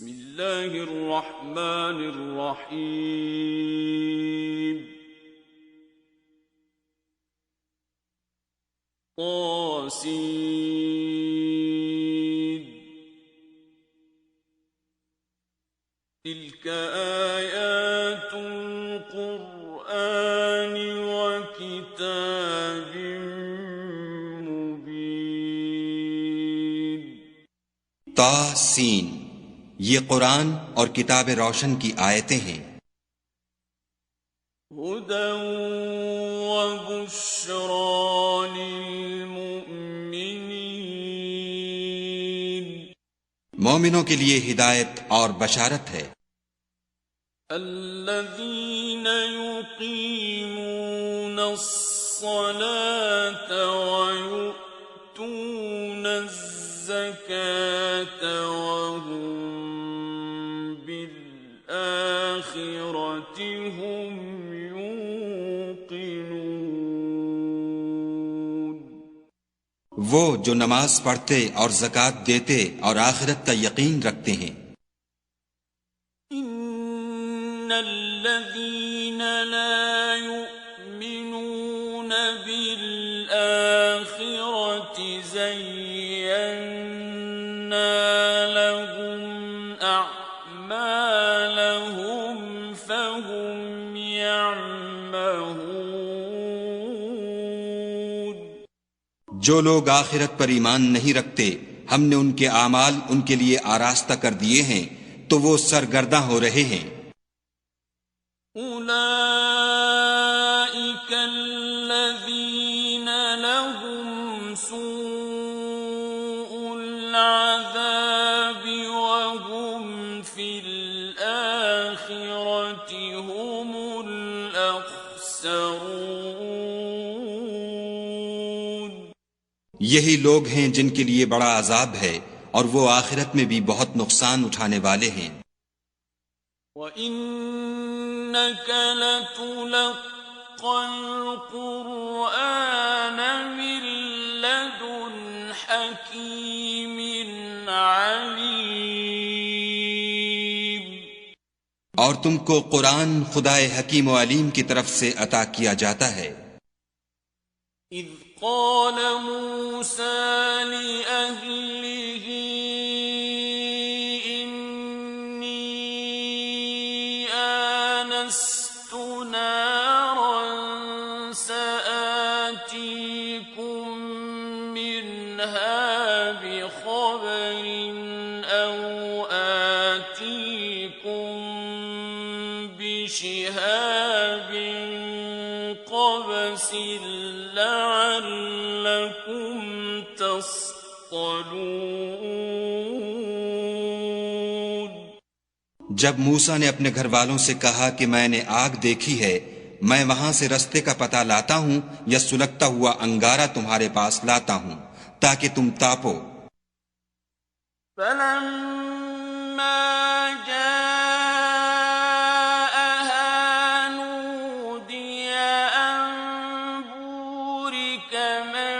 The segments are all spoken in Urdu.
بسم اللہ الرحمن الرحیم طاسین تلک آیات القرآن وکتاب مبین۔ طاسین، یہ قرآن اور کتاب روشن کی آیتیں ہیں۔ ہدی وبشری للمؤمنین، مومنوں کے لیے ہدایت اور بشارت ہے۔ الذین یقیمون الصلاة ویؤتون الزکاة وهم بالآخرة هم یوقنون۔ وہ جو نماز پڑھتے اور زکوٰۃ دیتے اور آخرت کا یقین رکھتے ہیں۔ ان الذین لا یؤمنون بالآخرة زینا لهم اعمالهم فهم یعمہون۔ جو لوگ آخرت پر ایمان نہیں رکھتے، ہم نے ان کے اعمال ان کے لیے آراستہ کر دیے ہیں تو وہ سرگرداں ہو رہے ہیں۔ اولئک الذین لهم سوء العذاب وهم فی الآخرة هم الاخسرون۔ یہی لوگ ہیں جن کے لیے بڑا عذاب ہے اور وہ آخرت میں بھی بہت نقصان اٹھانے والے ہیں۔ وَإِنَّكَ لَتُلَقَّى الْقُرْآنَ مِن لَّدُنْ حَكِيمٍ عَلِيمٍ۔ اور تم کو قرآن خدائے حکیم و علیم کی طرف سے عطا کیا جاتا ہے۔ اذ قال موسى لأهله إني آنست نارا سآتيكم منها بخبر أو آتيكم بشهاب قبس لعلكم تصطلون۔ جب موسیٰ نے اپنے گھر والوں سے کہا کہ میں نے آگ دیکھی ہے، میں وہاں سے رستے کا پتہ لاتا ہوں یا سلگتا ہوا انگارہ تمہارے پاس لاتا ہوں تاکہ تم تاپو۔ فلما جاءها نودي أن بورك من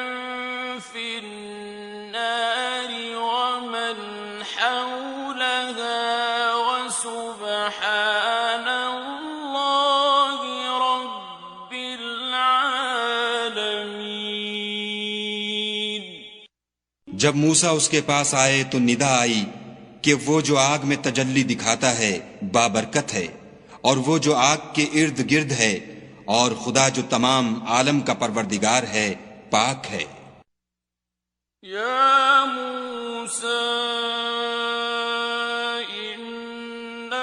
في النار ومن حولها وسبحان الله رب العالمين۔ جب موسیٰ اس کے پاس آئے تو ندا آئی کہ وہ جو آگ میں تجلی دکھاتا ہے بابرکت ہے، اور وہ جو آگ کے ارد گرد ہے، اور خدا جو تمام عالم کا پروردگار ہے پاک ہے۔ یا موسیٰ انہ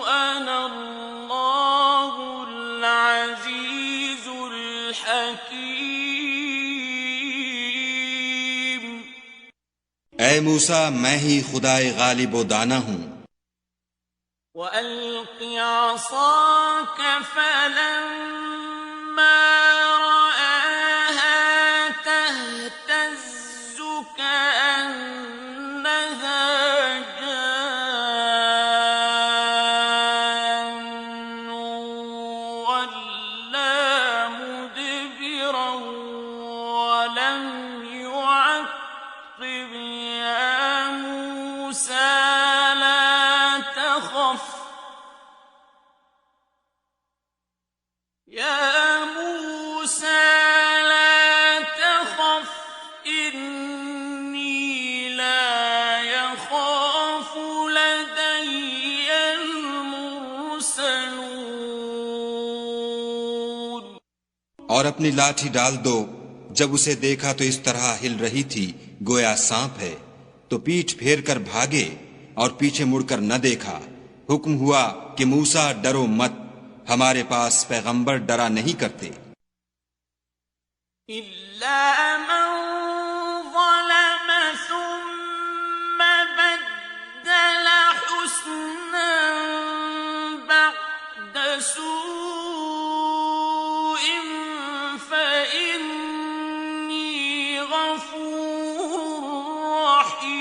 انا اللہ العزیز الحکیم۔ اے موسیٰ، میں ہی خدائے غالب و دانا ہوں۔ وَأَلْقِ عَصَاكَ فَلَمَّا رَآهَا تَهْتَزُّ كَأَنَّهَا جَانٌّ وَلَّىٰ مُدْبِرًا وَلَمْ يُعَقِّبْ يَا مُوسَىٰ اور اپنی لاٹھی ڈال دو. جب اسے دیکھا تو اس طرح ہل رہی تھی گویا سانپ ہے، تو پیٹھ پھیر کر بھاگے اور پیچھے مڑ کر نہ دیکھا. حکم ہوا کہ موسیٰ ڈرو مت، ہمارے پاس پیغمبر ڈرا نہیں کرتے. إِلَّا مَن ظَلَمَ ثُمَّ بَدَّلَ حُسْنًا بَعْدَ سُوءٍ فَإِنِّي غَفُورٌ رَّحِيمٌ.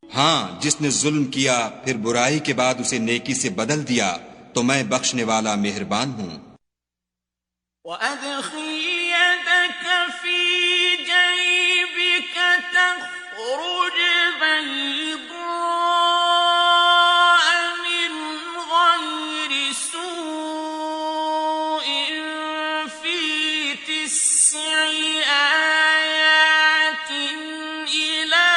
ہاں، جس نے ظلم کیا پھر برائی کے بعد اسے نیکی سے بدل دیا تو میں بخشنے والا مہربان ہوں. وَأَدْخِلْ يَدَكَ فِي جَيْبِكَ تَخْرُجْ بَيْضَاءَ مِنْ غَيْرِ سُوءٍ فِي 9 آيَاتٍ إِلَى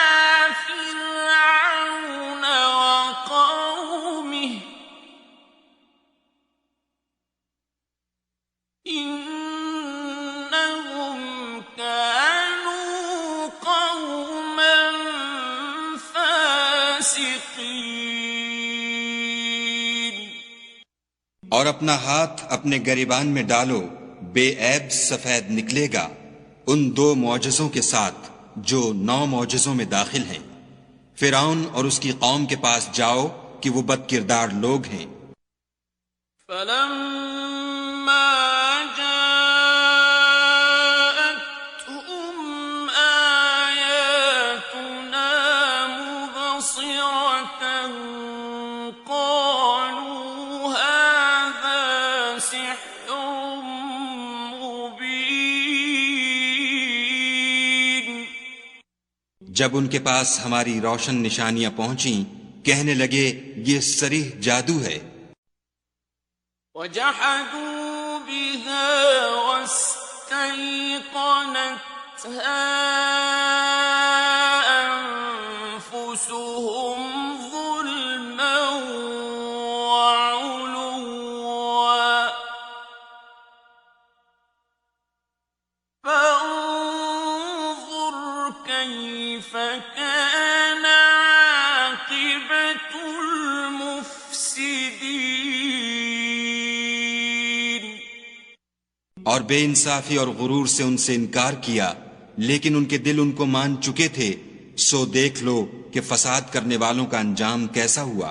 فِرْعَوْنَ وَقَوْمِهِ إِنَّهُمْ كَانُوا قَوْمًا فَاسِقِينَ. اور اپنا ہاتھ اپنے گریبان میں ڈالو، بے عیب سفید نکلے گا، ان 2 معجزوں کے ساتھ جو 9 معجزوں میں داخل ہیں. فرعون اور اس کی قوم کے پاس جاؤ کہ وہ بد کردار لوگ ہیں. فَلَمَّا جَاءَتْهُمْ آيَاتُنَا مُبْصِرَةً قَالُوا هَٰذَا سِحْرٌ مُّبِينٌ. جب ان کے پاس ہماری روشن نشانیاں پہنچیں کہنے لگے یہ صریح جادو ہے. وَجَحَدُوا بِهَا وَاسْتَيْقَنَتْهَا أَنفُسُهُمْ ظُلْمًا وَعُلُوًّا فَانظُرْ كَيْفَ كَانَ عَاقِبَةُ الْمُفْسِدِينَ. اور بے انصافی اور غرور سے ان سے انکار کیا، لیکن ان کے دل ان کو مان چکے تھے. سو دیکھ لو کہ فساد کرنے والوں کا انجام کیسا ہوا.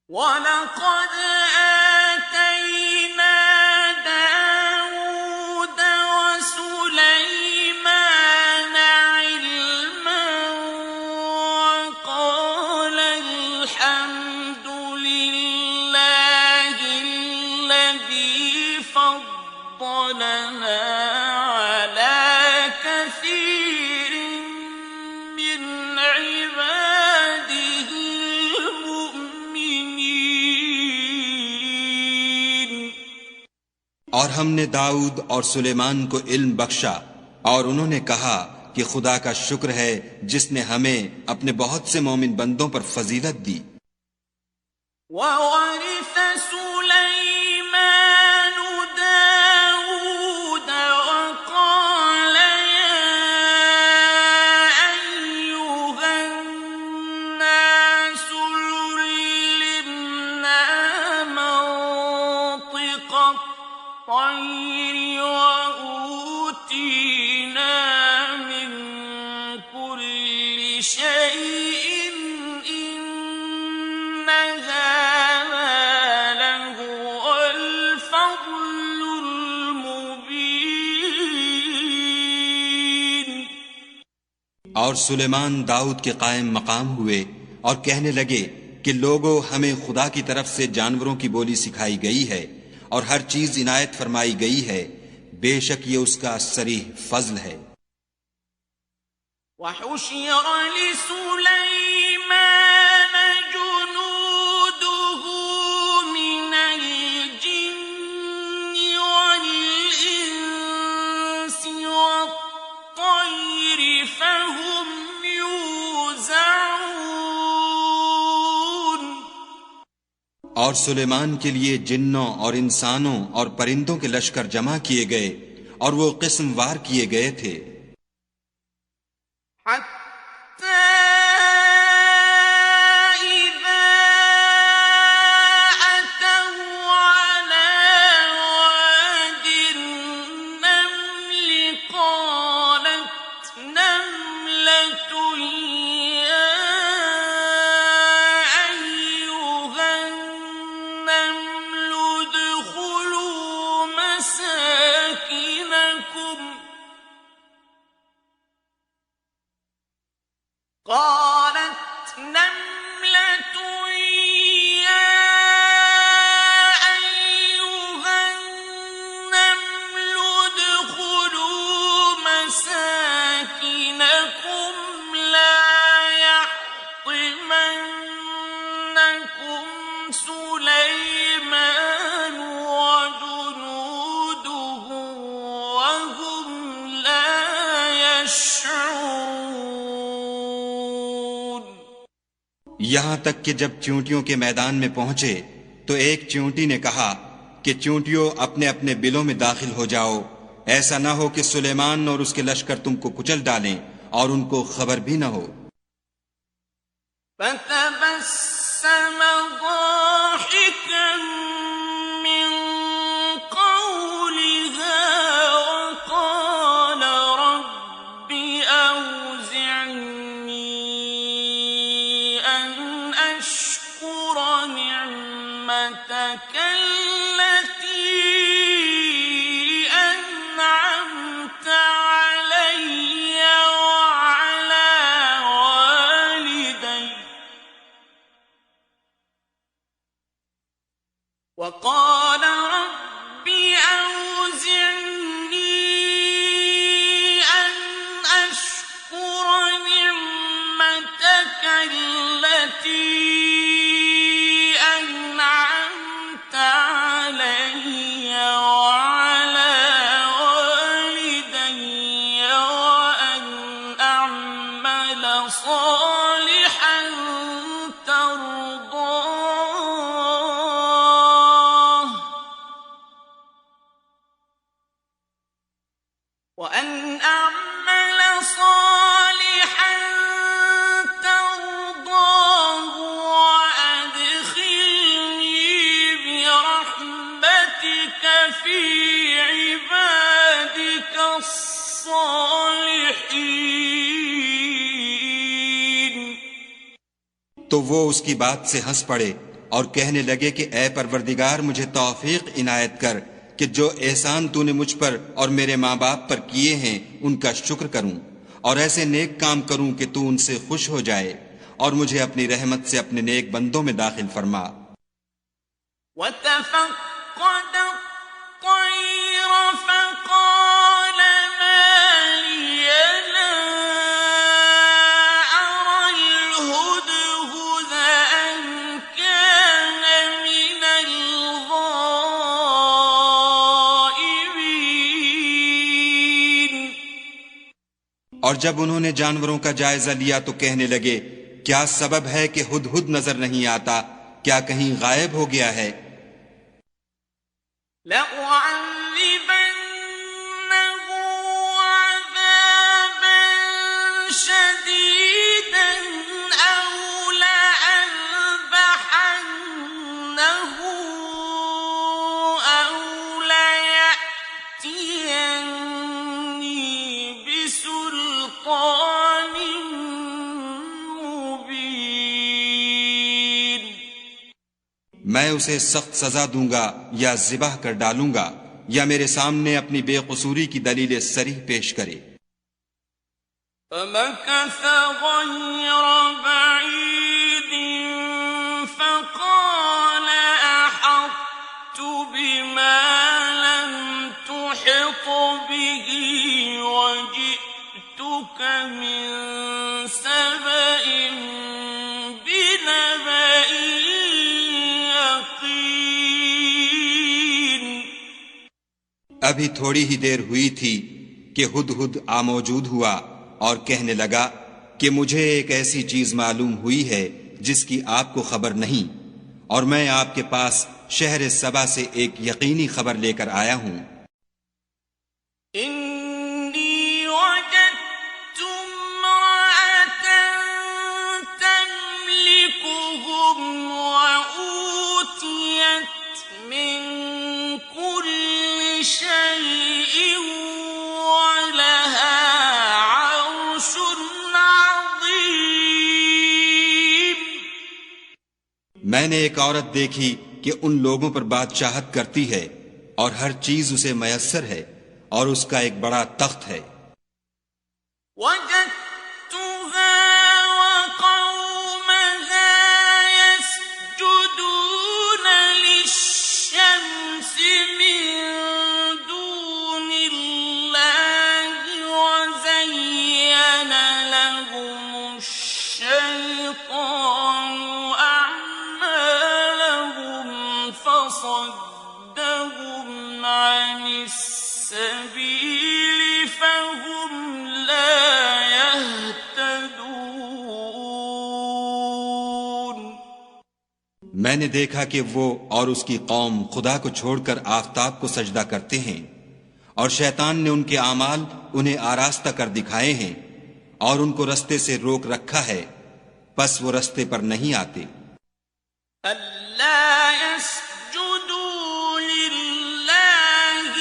وَلَقَدْ آتَيْنَا دَاوُودَ وَسُلَيْمَانَ عِلْمًا وَقَالَ الْحَمْدُ لِلَّهِ الَّذِي فَضَّلَنَا عَلَى كَثِيرٍ مِّنْ عِبَادِهِ الْمُؤْمِنِينَ. اور ہم نے داؤد اور سلیمان کو علم بخشا، اور انہوں نے کہا کہ خدا کا شکر ہے جس نے ہمیں اپنے بہت سے مومن بندوں پر فضیلت دی. وَوَرِثَ سُلَيْمَانُ دَاوُودَ وَقَالَ يَا أَيُّهَا النَّاسُ عُلِّمْنَا مَنطِقَ الطَّيْرِ وَأُوتِينَا مِن كُلِّ شَيْءٍ إِنَّ هَٰذَا لَهُوَ الْفَضْلُ الْمُبِينُ. اور سلیمان داؤد کے قائم مقام ہوئے اور کہنے لگے کہ لوگوں، ہمیں خدا کی طرف سے جانوروں کی بولی سکھائی گئی ہے اور ہر چیز عنایت فرمائی گئی ہے، بے شک یہ اس کا صریح فضل ہے. وَحُشِرَ لِسُلَيْمَانَ جُنُودُهُ مِنَ الْجِنِّ وَالْإِنسِ وَالطَّيْرِ فَهُمْ يُوزَعُونَ. اور سلیمان کے لیے جنوں اور انسانوں اور پرندوں کے لشکر جمع کیے گئے اور وہ قسم وار کیے گئے تھے، قالت نملة يا أيها النمل ادخلوا مساكنكم لا يحطمنكم سليمان وجنوده وهم لا يشعرون. یہاں تک کہ جب چیونٹیوں کے میدان میں پہنچے تو ایک چیونٹی نے کہا کہ چیونٹیوں اپنے اپنے بلوں میں داخل ہو جاؤ، ایسا نہ ہو کہ سلیمان اور اس کے لشکر تم کو کچل ڈالیں اور ان کو خبر بھی نہ ہو. فتبسم ضاحكا من قولها وقال رب أوزعني أن أشكر نعمتك التي أنعمت علي وعلى والدي وقال رب أوزعني أن أشكر نعمتك التي أنعمت علي وعلى والدي وأن أعمل صالحا ترضاه وأن أعمل صالحا ترضاه وأدخلني برحمتك في عبادك الصالحين. تو وہ اس کی بات سے ہنس پڑے اور کہنے لگے کہ اے پروردگار مجھے توفیق عنایت کر کہ جو احسان تو نے مجھ پر اور میرے ماں باپ پر کیے ہیں ان کا شکر کروں اور ایسے نیک کام کروں کہ تو ان سے خوش ہو جائے اور مجھے اپنی رحمت سے اپنے نیک بندوں میں داخل فرما. وتفقد الطير فقال ما لي لا أرى الهدهد أم كان من الغائبين. اور جب انہوں نے جانوروں کا جائزہ لیا تو کہنے لگے کیا سبب ہے کہ ہدہد نظر نہیں آتا، کیا کہیں غائب ہو گیا ہے؟ لأعذبنه عذابا شديدا أو لأذبحنه أو ليأتيني بسلطان مبين. میں اسے سخت سزا دوں گا یا ذبح کر ڈالوں گا یا میرے سامنے اپنی بے قصوری کی دلیل صریح پیش کرے. فمكث غير بعيد فقال أحطت بما لم تحط به وجئتك من سبأ بنبأ يقين. ابھی تھوڑی ہی دیر ہوئی تھی کہ ہدہد موجود ہوا اور کہنے لگا کہ مجھے ایک ایسی چیز معلوم ہوئی ہے جس کی آپ کو خبر نہیں، اور میں آپ کے پاس شہر سبا سے ایک یقینی خبر لے کر آیا ہوں۔ انی وجدت امرأة تملكهم وأوتيت من كل شيء ولها عرش عظيم۔ میں نے ایک عورت دیکھی کہ ان لوگوں پر بادشاہت کرتی ہے اور ہر چیز اسے میسر ہے اور اس کا ایک بڑا تخت ہے۔ وجدتها وقومها يسجدون للشمس من دون الله وزين لهم الشيطان أعمالهم فصدهم عن السبيل فهم لا يهتدون۔ میں نے دیکھا کہ وہ اور اس کی قوم خدا کو چھوڑ کر آفتاب کو سجدہ کرتے ہیں، اور شیطان نے ان کے اعمال انہیں آراستہ کر دکھائے ہیں اور ان کو رستے سے روک رکھا ہے، پس وہ رستے پر نہیں آتے۔ أَلَّا يَسْجُدُوا لِلَّهِ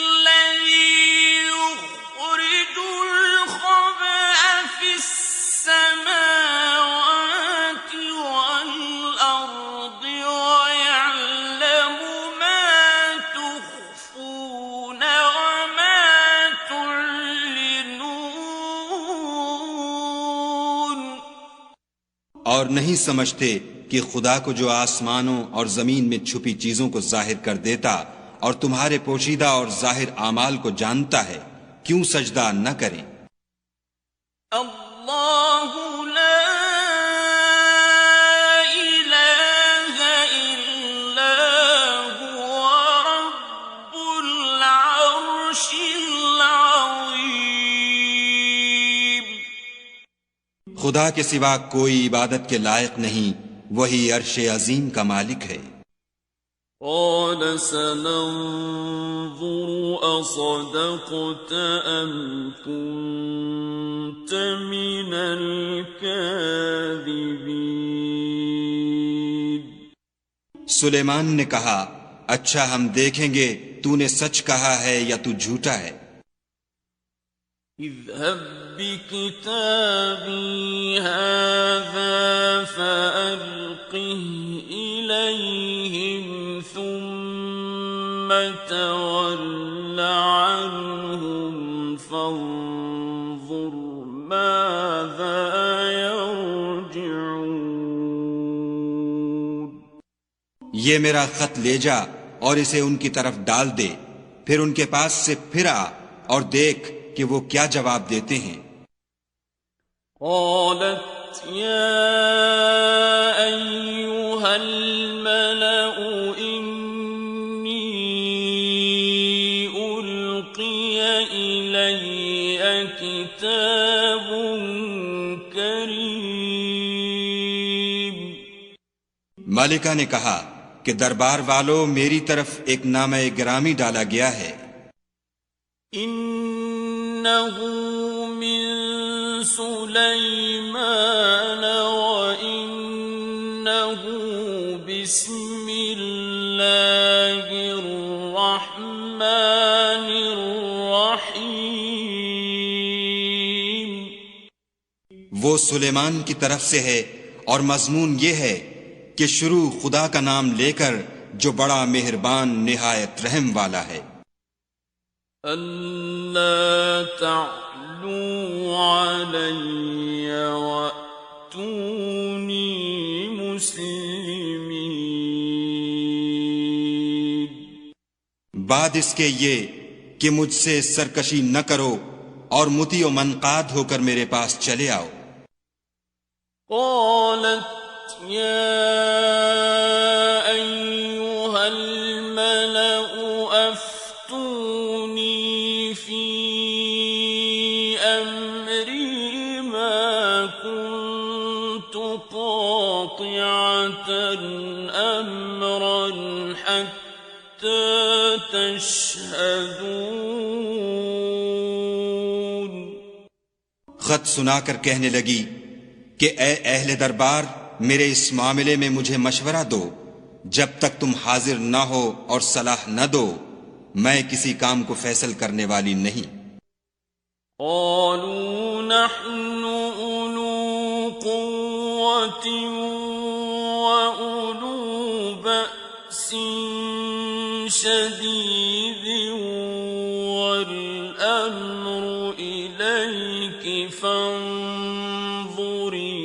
الَّذِي يُخْرِجُ الْخَبْءَ فِي السَّمَاوَاتِ وَالْأَرْضِ وَيَعْلَمُ مَا تُخْفُونَ وَمَا تُعْلِنُونَ۔ اور نہیں سمجھتے کہ خدا کو جو آسمانوں اور زمین میں چھپی چیزوں کو ظاہر کر دیتا اور تمہارے پوشیدہ اور ظاہر اعمال کو جانتا ہے، کیوں سجدہ نہ کریں؟ اللہ لا الہ الا هو رب العرش العظیم۔ خدا کے سوا کوئی عبادت کے لائق نہیں، وہی عرش عظیم کا مالک ہے۔ قال سننظر أصدقت أم كنت من الكاذبين۔ سلیمان نے کہا، اچھا ہم دیکھیں گے تو نے سچ کہا ہے یا تو جھوٹا ہے۔ اذهب بكتابي هذا فألقه إليهم ثم تول عنهم فانظر ماذا يرجعون۔ یہ میرا خط لے جا اور اسے ان کی طرف ڈال دے، پھر ان کے پاس سے پھر آ اور دیکھ کہ وہ کیا جواب دیتے ہیں۔ قالت يا أيها الملأ إني ألقي إلي كتاب كريم۔ ملکہ نے کہا کہ دربار والو، میری طرف ایک نامہ گرامی ڈالا گیا ہے۔ إنه من سليمان وإنه بسم الله الرحمن الرحيم۔ وہ سلیمان کی طرف سے ہے اور مضمون یہ ہے کہ شروع خدا کا نام لے کر جو بڑا مہربان نہایت رحم والا ہے۔ أَلَّا تَعْلُوا عَلَيَّ وَأْتُونِي مُسْلِمِينَ۔ بعد اس کے یہ کہ مجھ سے سرکشی نہ کرو اور مطیع و منقاد ہو کر میرے پاس چلے آؤ۔ قالت يا أيها الملأ أفتوني في أمري ما كنت قاطعة أمرا حتى تشهدون. خط سنا کر کہنے لگی کہ اے اہل دربار، میرے اس معاملے میں مجھے مشورہ دو، جب تک تم حاضر نہ ہو اور صلاح نہ دو میں کسی کام کو فیصل کرنے والی نہیں. قالوا نحن أولو قوة وأولو بأس شديد والأمر إليك فانظري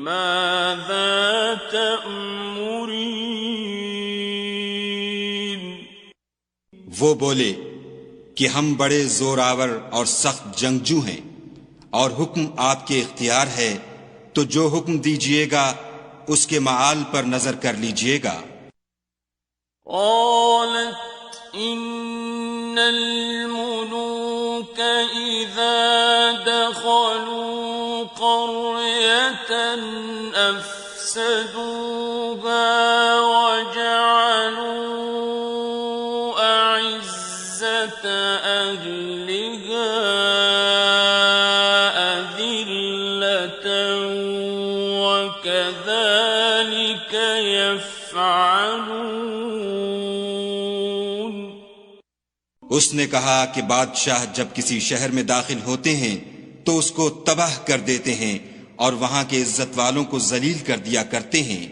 ماذا تأمرين. وہ بولے کہ ہم بڑے زور آور اور سخت جنگجو ہیں، اور حکم آپ کے اختیار ہے، تو جو حکم دیجئے گا اس کے معال پر نظر کر لیجئے گا. قالت إن الملوك إذا دخلوا قرية أفسدوها وجعلوا أعزة أهلها أذلة وكذلك يفعلون. اس نے کہا کہ بادشاہ جب کسی شہر میں داخل ہوتے ہیں تو اس کو تباہ کر دیتے ہیں اور وہاں کے عزت والوں کو ذلیل کر دیا کرتے ہیں،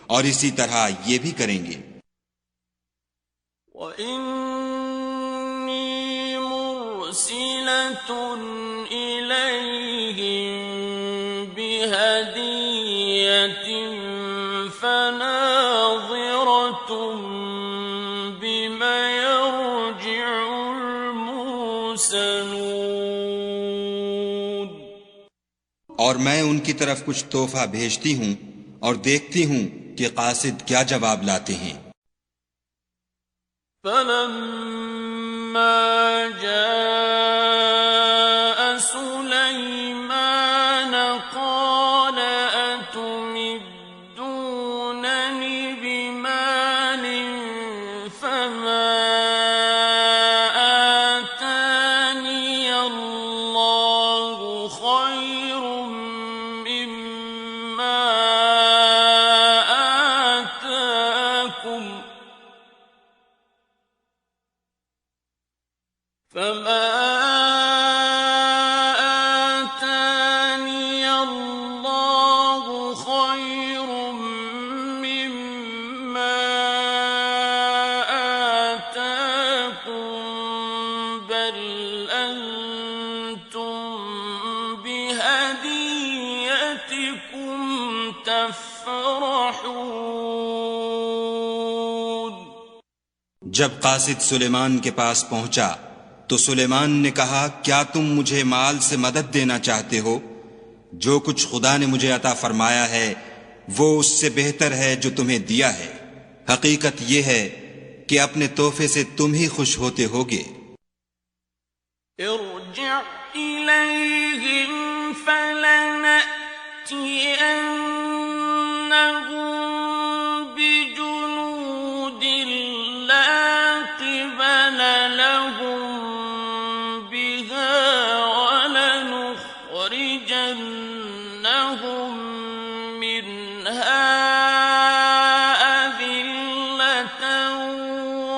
اور اسی طرح یہ بھی کریں گے. وَإِنِّي مُرْسِلَةٌ إِلَيْهِمْ بِهَدِيَّةٍ فَنَاظِرَةٌ بِمَ يَرْجِعُ الْمُرْسَلُونَ. اور میں ان کی طرف کچھ تحفہ بھیجتی ہوں اور دیکھتی ہوں کہ قاصد کیا جواب لاتے ہیں. فَلَمَّا جَاءَ سُلَيْمَانَ قَالَ أَتُمِدُّونَنِ بِمَالٍ فَمَا آتَانِيَ اللَّهُ خَيْرٌ مِّمَّا آتَاكُمْ فَمَا آتَانِيَ اللَّهُ خَيْرٌ مِّمَّا آتَاكُمْ بَلْ أَنتُمْ بِهَدِيَّتِكُمْ تَفْرَحُونَ. جب قاصد سلیمان کے پاس پہنچا تو سلیمان نے کہا کیا تم مجھے مال سے مدد دینا چاہتے ہو؟ جو کچھ خدا نے مجھے عطا فرمایا ہے وہ اس سے بہتر ہے جو تمہیں دیا ہے. حقیقت یہ ہے کہ اپنے تحفے سے تم ہی خوش ہوتے ہوگے. ارجع إليهم فلنأتينهم بجنود لا قبل لهم بها ولنخرجنهم منها أذلة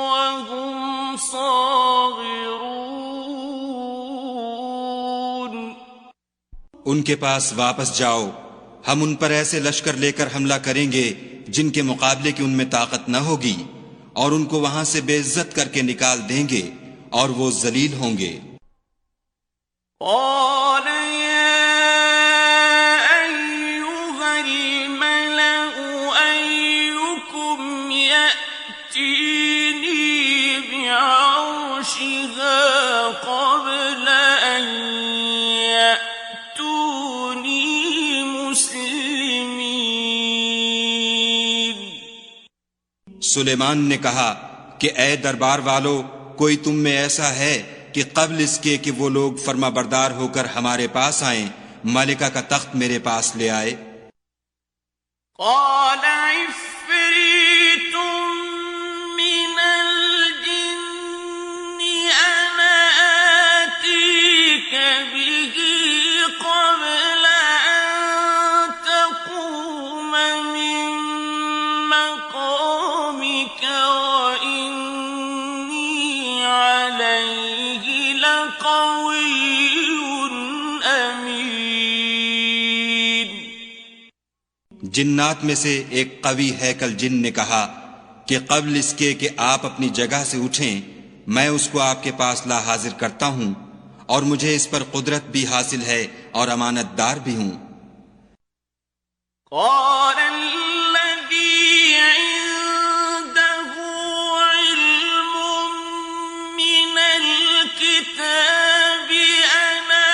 وهم صاغرون. ان کے پاس واپس جاؤ، ہم ان پر ایسے لشکر لے کر حملہ کریں گے جن کے مقابلے کی ان میں طاقت نہ ہوگی، اور ان کو وہاں سے بے عزت کر کے نکال دیں گے اور وہ ذلیل ہوں گے. قال يا أيها الملأ أيكم يأتيني بعرشها قبل أن يأتوني مسلمين. سلیمان نے کہا کہ اے دربار والو، کوئی تم میں ایسا ہے کہ قبل اس کے کہ وہ لوگ فرما بردار ہو کر ہمارے پاس آئیں ملکہ کا تخت میرے پاس لے آئے؟ قال عفريت به قبل أن تقوم من مقامك وإني عليه لقوي أمين۔ جنات میں سے ایک قوی ہیکل جن نے کہا کہ قبل اس کے کہ آپ اپنی جگہ سے اٹھیں میں اس کو آپ کے پاس لا حاضر کرتا ہوں، اور مجھے اس پر قدرت بھی حاصل ہے اور امانت دار بھی ہوں۔ قال الذي عنده علم من الكتاب أنا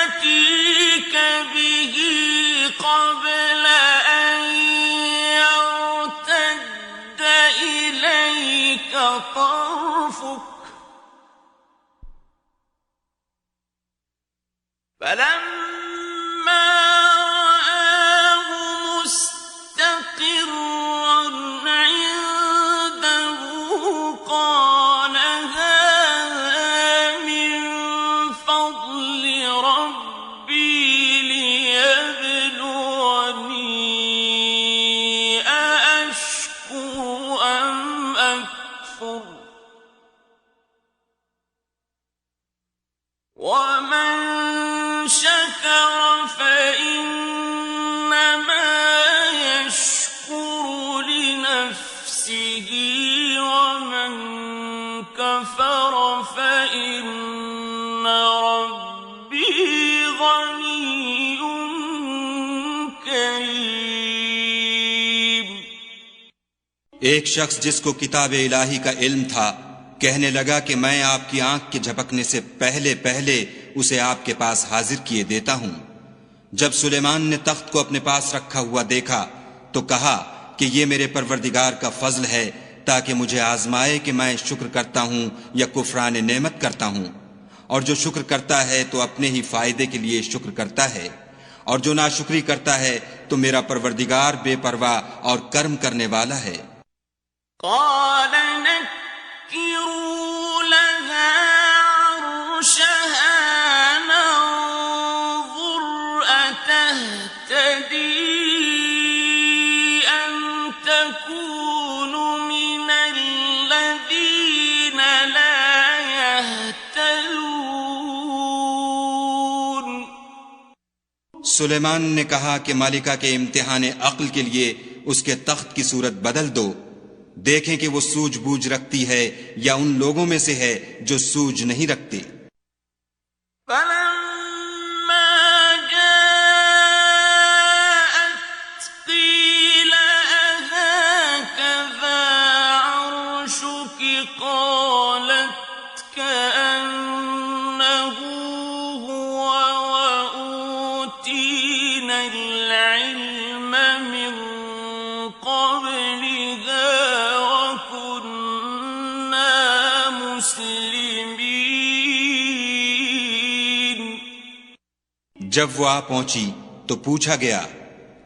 آتيك به قبل أن يرتد إليك طرفك فلما رآه مستقرا عنده قال هذا من فضل ربي ليبلوني أأشكر أم أكفر ومن شكر فإنما يشكر لنفسه ومن كفر فإن ربي غني كريم۔ ایک شخص جس کو کتاب الہی کا علم تھا کہنے لگا کہ میں آپ کی آنکھ کے جھپکنے سے پہلے اسے آپ کے پاس حاضر کیے دیتا ہوں۔ جب سلیمان نے تخت کو اپنے پاس رکھا ہوا دیکھا تو کہا کہ یہ میرے پروردگار کا فضل ہے تاکہ مجھے آزمائے کہ میں شکر کرتا ہوں یا کفران نعمت کرتا ہوں، اور جو شکر کرتا ہے تو اپنے ہی فائدے کے لیے شکر کرتا ہے، اور جو ناشکری کرتا ہے تو میرا پروردگار بے پرواہ اور کرم کرنے والا ہے۔ قال نكروا لها عرشها ننظر أتهتدي أم تكون من الذين لا يهتدون۔ سلیمان نے کہا کہ مالکہ کے امتحان عقل کے لیے اس کے تخت کی صورت بدل دو، دیکھیں کہ وہ سوجھ بوجھ رکھتی ہے یا ان لوگوں میں سے ہے جو سوجھ نہیں رکھتے۔ فلما جاءت قيل أهكذا عرشك قالت كأنه هو وأوتينا العلم من قبلها جب وہ آ پہنچی تو پوچھا گیا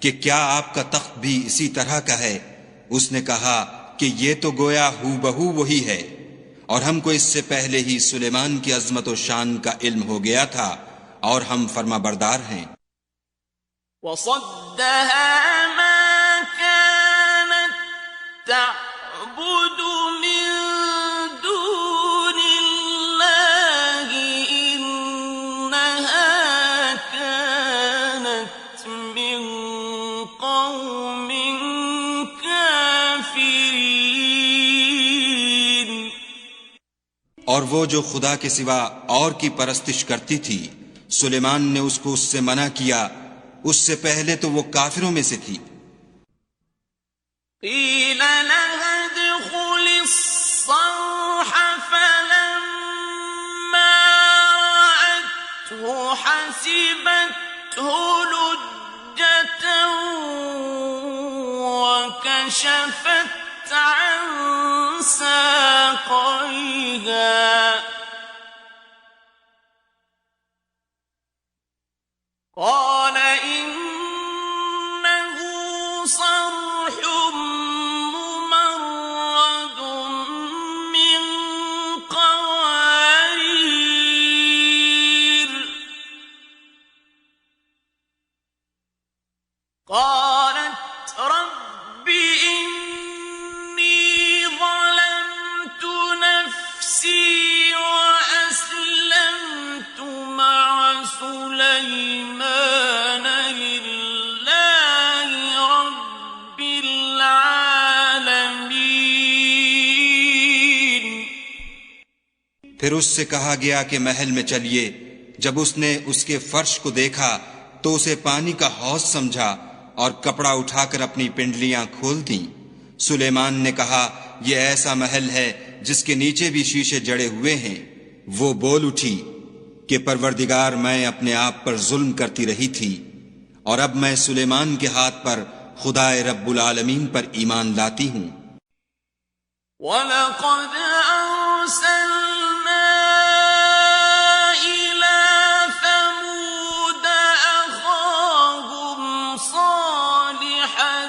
کہ کیا آپ کا تخت بھی اسی طرح کا ہے؟ اس نے کہا کہ یہ تو گویا ہو بہو وہی ہے، اور ہم کو اس سے پہلے ہی سلیمان کی عظمت و شان کا علم ہو گیا تھا اور ہم فرما بردار ہیں۔ وصدها ما كانت تعبد من دون الله إنها كانت من قوم كافرين۔ اور وہ جو خدا کے سوا اور کی پرستش کرتی تھی سلیمان نے اس کو اس سے منع کیا، اس سے پہلے تو وہ کافروں میں سے تھی۔ قیل لها ادخل الصرح فلما رأته حسبته لجة وكشفت عن ساقيها قال إنه صرح ممرد من قوارير قالت رب إني ظلمت نفسي وأسلمت مع سليمان لله رب العالمين. پھر اس سے کہا گیا کہ محل میں چلیے. جب اس نے اس کے فرش کو دیکھا تو اسے پانی کا حوض سمجھا اور کپڑا اٹھا کر اپنی پنڈلیاں کھول دیں. سلیمان نے کہا یہ ایسا محل ہے جس کے نیچے بھی شیشے جڑے ہوئے ہیں. وہ بول اٹھی کہ پروردگار میں اپنے آپ پر ظلم کرتی رہی تھی اور اب میں سلیمان کے ہاتھ پر خدائے رب العالمین پر ایمان لاتی ہوں. وَلَقَدْ أَرْسَلْنَا إِلَى ثَمُودَ أَخَاهُمْ صَالِحًا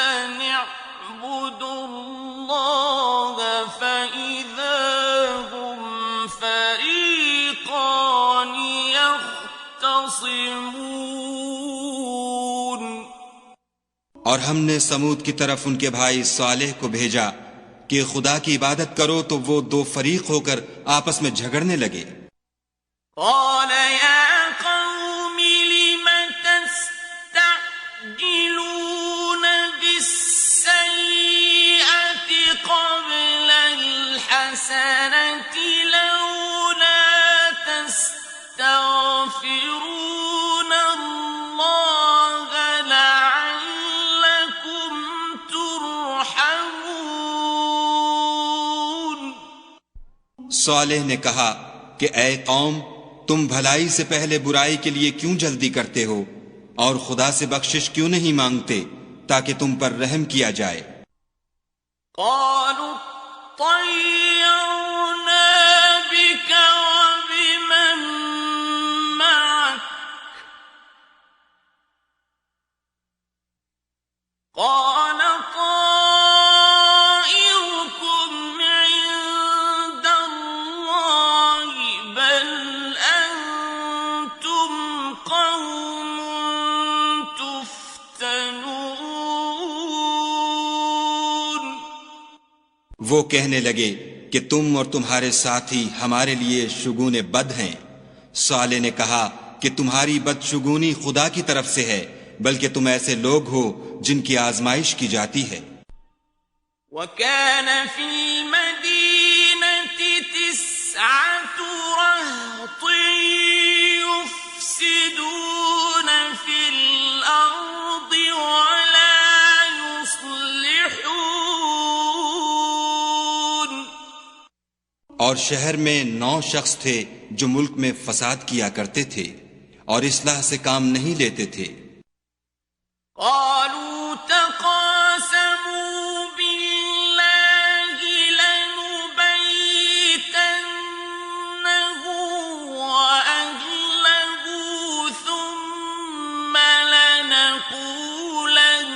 أَنِ اعْبُدُوا اللَّهَ فَإِذَا هُمْ فَرِيقَانِ يَخْتَصِمُونَ. اور ہم نے سمود کی طرف ان کے بھائی صالح کو بھیجا کہ خدا کی عبادت کرو تو وہ دو فریق ہو کر آپس میں جھگڑنے لگے. قال يا قوم لم تستعجلون بالسيئة قبل الحسنة لولا تستغفرون الله لعلكم ترحمون. صالح نے کہا کہ اے قوم تم بھلائی سے پہلے برائی کے لیے کیوں جلدی کرتے ہو اور خدا سے بخشش کیوں نہیں مانگتے تاکہ تم پر رحم کیا جائے. قالوا طيرنا بك وبمن معك قال طائركم عند الله بل أنتم قوم تفتنون. وہ کہنے لگے کہ تم اور تمہارے ساتھی ہمارے لیے شگون بد ہیں. صالح نے کہا کہ تمہاری بدشگونی خدا کی طرف سے ہے بلکہ تم ایسے لوگ ہو جن کی آزمائش کی جاتی ہے. وَكَانَ فِي الْمَدِينَةِ 9 رَهْطٍ يُفْسِدُونَ فِي الْأَرْضِ وَلَا يُصْلِحُونَ. اور شہر میں 9 شخص تھے جو ملک میں فساد کیا کرتے تھے اور اصلاح سے کام نہیں لیتے تھے. قالوا تقاسموا بالله لنبيتنه وأهله ثم لنقولن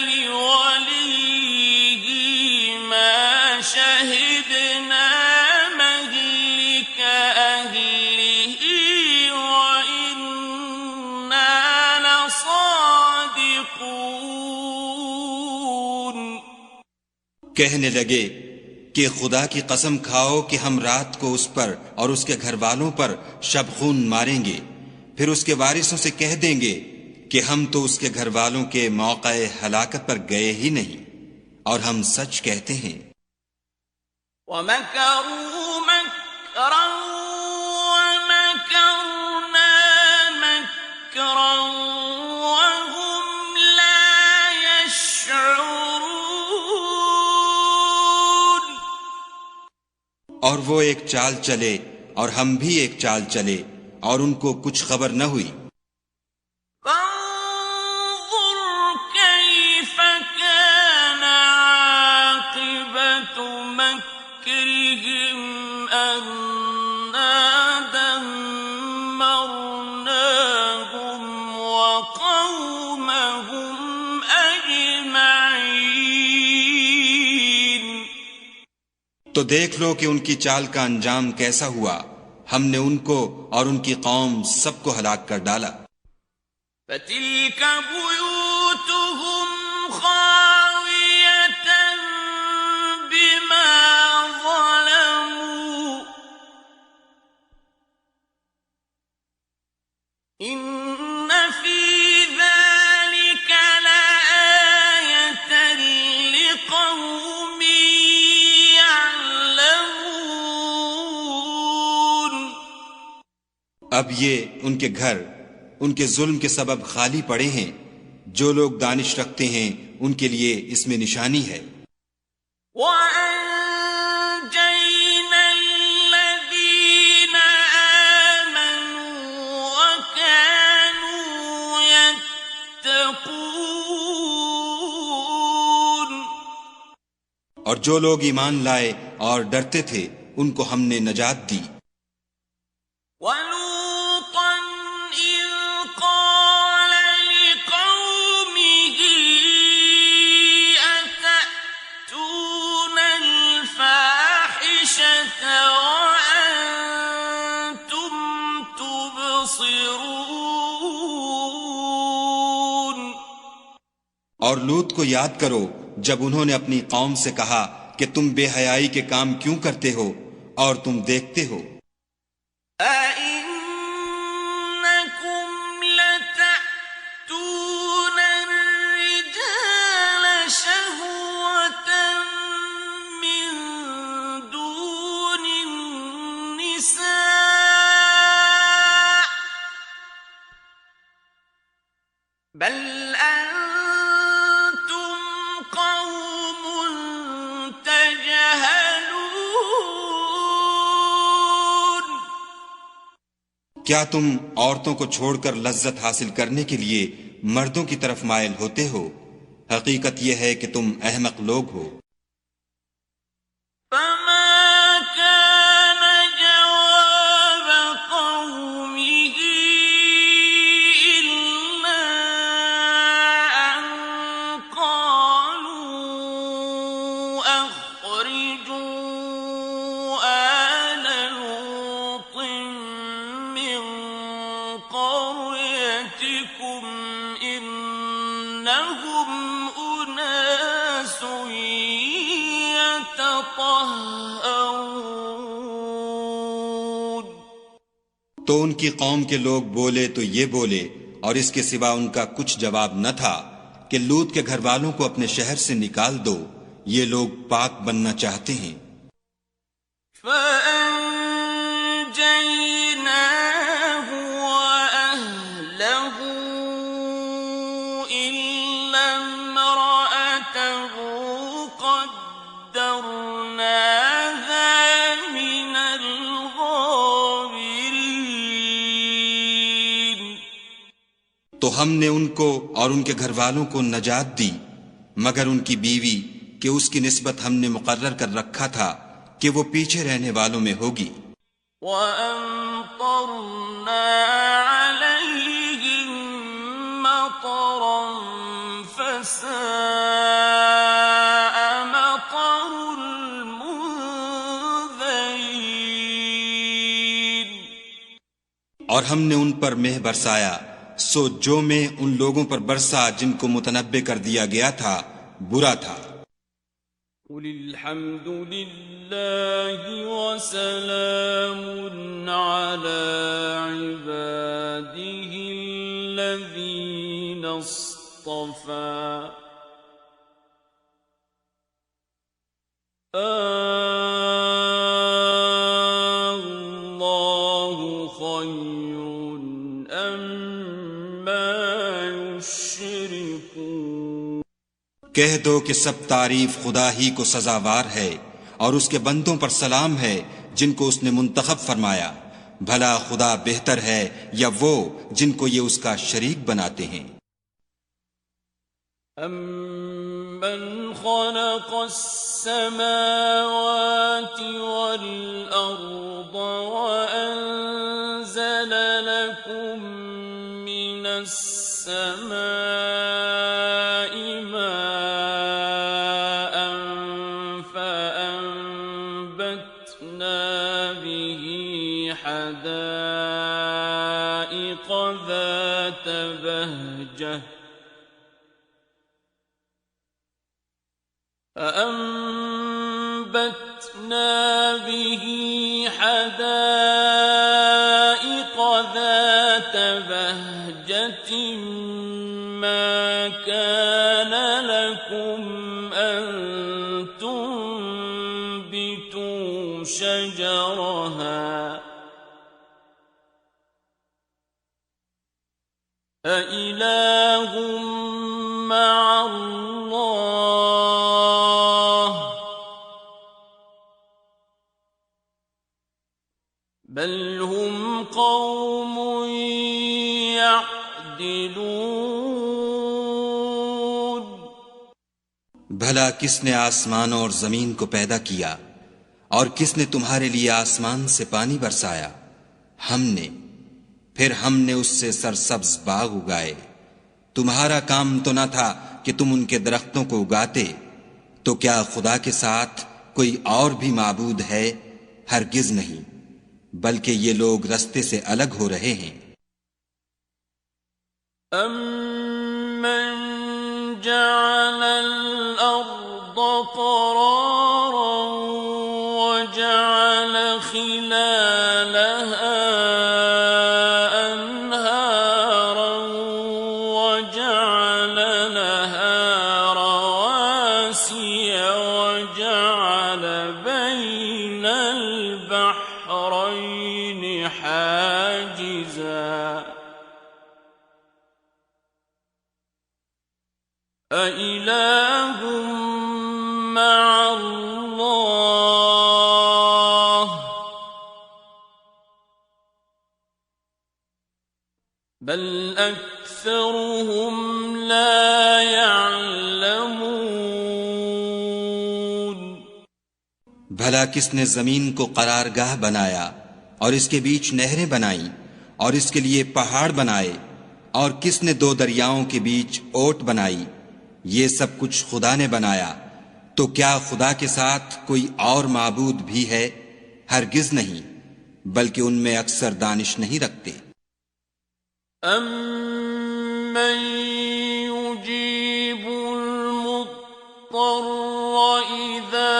لوليه ما شهدنا مهلك أهله وإنا لصادقون. کہنے لگے کہ خدا کی قسم کھاؤ کہ ہم رات کو اس پر اور اس کے گھر والوں پر شب خون ماریں گے، پھر اس کے وارثوں سے کہہ دیں گے کہ ہم تو اس کے گھر والوں کے موقع ہلاکت پر گئے ہی نہیں اور ہم سچ کہتے ہیں. وَمَكَرُوا مَكْرًا وَمَكَرْنَا مَكْرًا وَهُمْ لَا يَشْعُرُونَ. اور وہ ایک چال چلے اور ہم بھی ایک چال چلے اور ان کو کچھ خبر نہ ہوئی. فانظر كيف كان عاقبة مكرهم أنا دمرناهم وقومهم أجمعين. تو دیکھ لو کہ ان کی چال کا انجام کیسا ہوا. ہم نے ان کو اور ان کی قوم سب کو ہلاک کر ڈالا. فَتِلْكَ بُيُوتُهُمْ خَاوِيَةً بِمَا ظَلَمُوا إِنَّ فِي ذَلِكَ لَآيَةً لِقَوْمٍ يَعْلَمُونَ۔ اب یہ ان کے گھر ان کے ظلم کے سبب خالی پڑے ہیں، جو لوگ دانش رکھتے ہیں ان کے لیے اس میں نشانی ہے۔ وَأَنجَيْنَا الَّذِينَ آمَنُوا وَكَانُوا يَتَّقُونَ۔ اور جو لوگ ایمان لائے اور ڈرتے تھے ان کو ہم نے نجات دی۔ وَلُوطًا إِذْ قَالَ لِقَوْمِهِ أَتَأْتُونَ الْفَاحِشَةَ وَأَنْتُمْ تُبْصِرُونَ۔ اور لوط کو یاد کرو جب انہوں نے اپنی قوم سے کہا کہ تم بے حیائی کے کام کیوں کرتے ہو اور تم دیکھتے ہو۔ أَإِنَّكُمْ لَتَأْتُونَ الرِّجَالَ شَهْوَةً مِّن دُونِ النِّسَاءِ بَلْ أَنْتُمْ قَوْمٌ تَجْهَلُونَ۔ کیا تم عورتوں کو چھوڑ کر لذت حاصل کرنے کے لیے مردوں کی طرف مائل ہوتے ہو؟ حقیقت یہ ہے کہ تم احمق لوگ ہو۔ فَمَا كَانَ جَوَابَ قَوْمِهِ إِلَّا أَن قَالُوا أَخْرِجُوا آلَ لُوطٍ مِّن قَرْيَتِكُمْ إِنَّهُمْ أُنَاسٌ يَتَطَهَّرُونَ۔ تو ان کی قوم کے لوگ بولے تو یہ بولے، اور اس کے سوا ان کا کچھ جواب نہ تھا کہ لوط کے گھر والوں کو اپنے شہر سے نکال دو، یہ لوگ پاک بننا چاہتے ہیں۔ فَأَنجَيْنَاهُ وَأَهْلَهُ إِلَّا امْرَأَتَهُ قَدَّرْنَاهَا مِنَ الْغَابِرِينَ۔ تو ہم نے ان کو اور ان کے گھر والوں کو نجات دی، مگر ان کی بیوی کہ اس کی نسبت ہم نے مقرر کر رکھا تھا کہ وہ پیچھے رہنے والوں میں ہوگی۔ وَأَمْطَرْنَا عَلَيْهِم مَّطَرًا فَسَاءَ مَطَرُ الْمُنذَرِينَ۔ اور ہم نے ان پر مہ برسایا، سو جو میں ان لوگوں پر برسا جن کو متنبع کر دیا گیا تھا برا تھا۔ قُلِ الْحَمْدُ لِلَّهِ وَسَلَامٌ عَلَى عِبَادِهِ الَّذِينَ اصْطَفَى اللَّهُ خَيْرٌ أَمَّا يُشْرِكُونَ۔ کہہ دو کہ سب تعریف خدا ہی کو سزاوار ہے، اور اس کے بندوں پر سلام ہے جن کو اس نے منتخب فرمایا۔ بھلا خدا بہتر ہے یا وہ جن کو یہ اس کا شریک بناتے ہیں؟ أَمَّنْ خَلَقَ السَّمَاوَاتِ وَالْأَرْضَ وَأَنزَلَ لَكُم مِّنَ السَّمَاءِ مَاءً فَأَنبَتْنَا بِهِ حَدَائِقَ ذَاتَ بهجة فأنبتنا به حدائق ذات بهجة ما كان لكم أن تنبتوا شجرها أإله مع الله بل هم قوم يعدلون۔ بھلا کس نے آسمانوں اور زمین کو پیدا کیا اور کس نے تمہارے لیے آسمان سے پانی برسایا؟ ہم نے، پھر ہم نے اس سے سرسبز باغ اگائے۔ تمہارا کام تو نہ تھا کہ تم ان کے درختوں کو اگاتے، تو کیا خدا کے ساتھ کوئی اور بھی معبود ہے؟ ہرگز نہیں، بلکہ یہ لوگ رستے سے الگ ہو رہے ہیں۔ أَمَّنْ جَعَلَ الْأَرْضَ قَرَارًا وَجَعَلَ خِلَالَهَا أَنْهَارًا وَجَعَلَ لَهَا رَوَاسِيَ وَجَعَلَ بَيْنَ الْبَحْرَيْنِ حَاجِزًا أَإِلَٰهٌ مَّعَ اللَّهِ بَلْ أَكْثَرُهُمْ لَا يَعْلَمُونَ۔ بھلا کس نے زمین کو قرارگاہ بنایا اور اس کے بیچ نہریں بنائیں اور اس کے لیے پہاڑ بنائے، اور کس نے دو دریاؤں کے بیچ اوٹ بنائی؟ یہ سب کچھ خدا نے بنایا، تو کیا خدا کے ساتھ کوئی اور معبود بھی ہے؟ ہرگز نہیں، بلکہ ان میں اکثر دانش نہیں رکھتے۔ أَمَّن يُجِيبُ الْمُضْطَرَّ إِذَا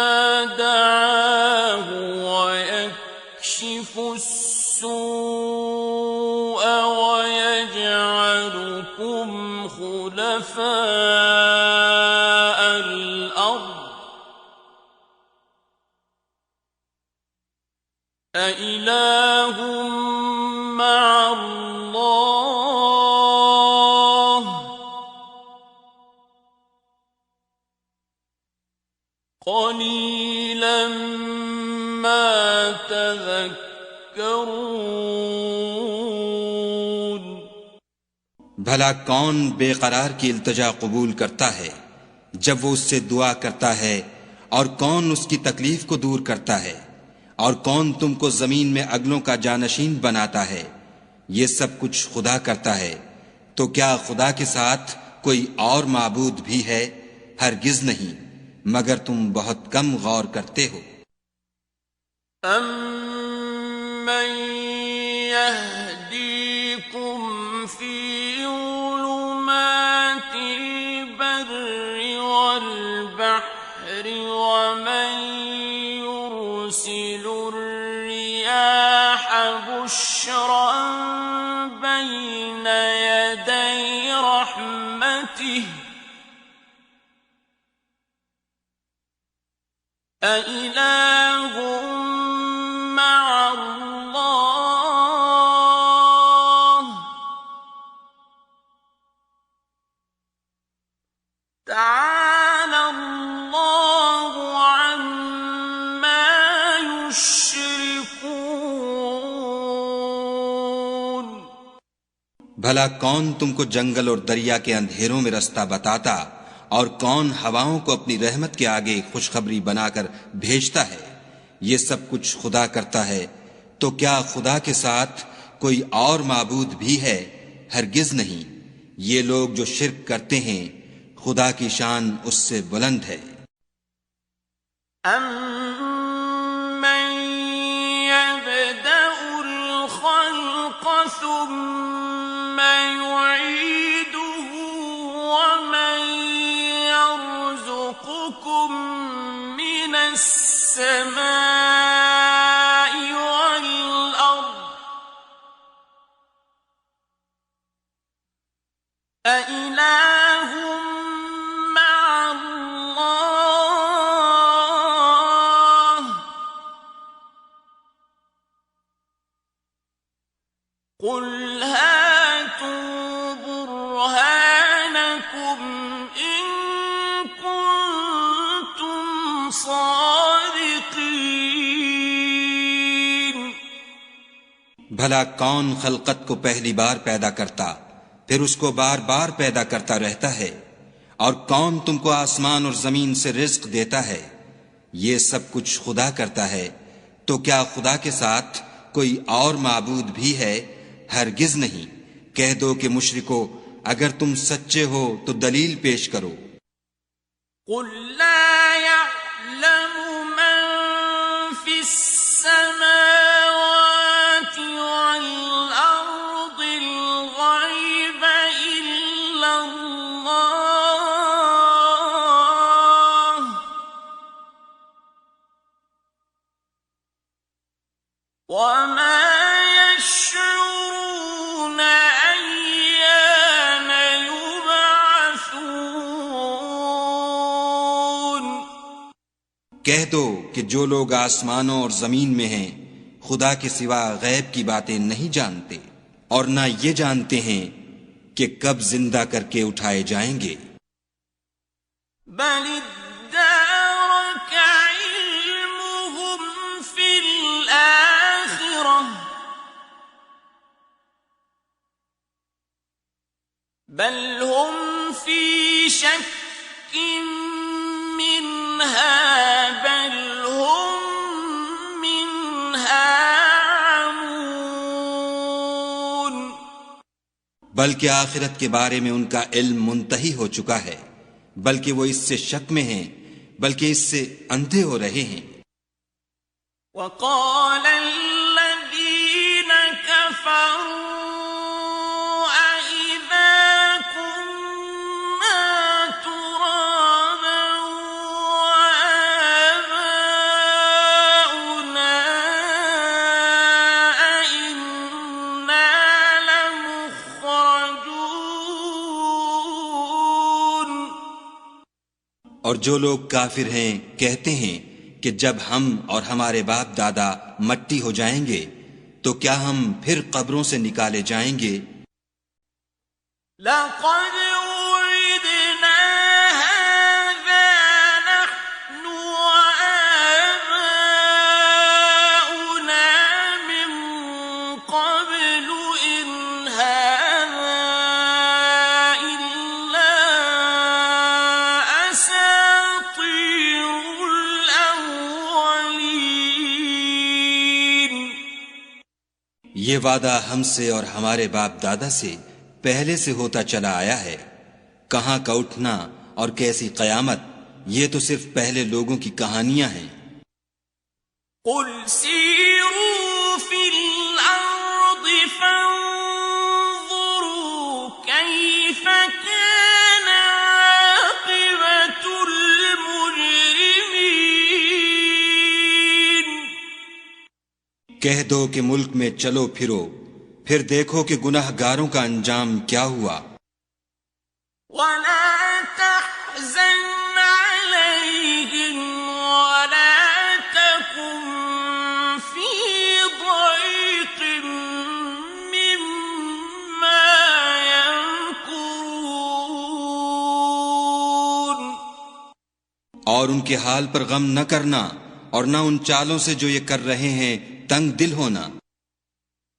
دَعَاهُ وَيَكْشِفُ السُّوءَ وَيَجْعَلُكُمْ خُلَفَاءَ الْأَرْضِ أَإِلَٰهٌ مَّعَ اللَّهِ قَلِيلًا مَّا تَذَكَّرُونَ۔ بھلا کون بے قرار کی التجا قبول کرتا ہے جب وہ اس سے دعا کرتا ہے، اور کون اس کی تکلیف کو دور کرتا ہے، اور کون تم کو زمین میں اگلوں کا جانشین بناتا ہے؟ یہ سب کچھ خدا کرتا ہے، تو کیا خدا کے ساتھ کوئی اور معبود بھی ہے؟ ہرگز نہیں، مگر تم بہت کم غور کرتے ہو۔ أَمَّن يَهْدِيكُمْ فِي ظُلُمَاتِ الْبَرِّ وَالْبَحْرِ وَمَن يُرْسِلُ الرِّيَاحَ بُشْرًا بَيْنَ يَدَيْ رَحْمَتِهِ أَإِلَٰهٌ مَّعَ اللَّهِ تَعَالَى اللَّهُ عَمَّا يُشْرِكُونَ۔ بھلا کون تم کو جنگل اور دریا کے اندھیروں میں رستہ بتاتا، اور کون ہواؤں کو اپنی رحمت کے آگے خوشخبری بنا کر بھیجتا ہے؟ یہ سب کچھ خدا کرتا ہے، تو کیا خدا کے ساتھ کوئی اور معبود بھی ہے؟ ہرگز نہیں، یہ لوگ جو شرک کرتے ہیں خدا کی شان اس سے بلند ہے۔ أَمَّن يَبْدَأُ الْخَلْقَ ثُمَّ يعيده ومن يرزقكم من السماء والأرض أإله مع الله قل هاتوا برهانكم إن كنتم صادقين بھلا کون خلقت کو پہلی بار پیدا کرتا پھر اس کو بار بار پیدا کرتا رہتا ہے؟ اور کون تم کو آسمان اور زمین سے رزق دیتا ہے؟ یہ سب کچھ خدا کرتا ہے، تو کیا خدا کے ساتھ کوئی اور معبود بھی ہے؟ ہرگز نہیں۔ کہہ دو کہ مشرکو اگر تم سچے ہو تو دلیل پیش کرو۔ قل لا يعلم من في السماوات والأرض الغيب إلا الله وما يشعرون أيان يبعثون۔ کہہ دو کہ جو لوگ آسمانوں اور زمین میں ہیں خدا کے سوا غیب کی باتیں نہیں جانتے اور نہ یہ جانتے ہیں کہ کب زندہ کر کے اٹھائے جائیں گے۔ بل ادارك علمهم في الآخرة بل هم في شك منها بل هم منها عمون۔ بلکہ آخرت کے بارے میں ان کا علم منتہی ہو چکا ہے، بلکہ وہ اس سے شک میں ہیں، بلکہ اس سے اندھے ہو رہے ہیں۔ وقال الذين كفروا أإذا كنا ترابا وآباؤنا أإنا لمخرجون۔ اور جو لوگ کافر ہیں کہتے ہیں کہ جب ہم اور ہمارے باپ دادا مٹی ہو جائیں گے تو کیا ہم پھر قبروں سے نکالے جائیں گے؟ لقد وعدنا هذا نحن وآباؤنا من قبل إن هذا إلا أساطير الأولين۔ یہ وعدہ ہم سے اور ہمارے باپ دادا سے پہلے سے ہوتا چلا آیا ہے۔ کہاں کا اٹھنا اور کیسی قیامت، یہ تو صرف پہلے لوگوں کی کہانیاں ہیں۔ قل سیروا فی الارض فانظروا کیف کان عاقبۃ المجرمین۔ کہہ دو کہ ملک میں چلو پھرو، پھر دیکھو کہ گناہ گاروں کا انجام کیا ہوا۔ ولا تحزن عليهم ولا تكن في ضيق مما يمكرون۔ اور ان کے حال پر غم نہ کرنا اور نہ ان چالوں سے جو یہ کر رہے ہیں تنگ دل ہونا۔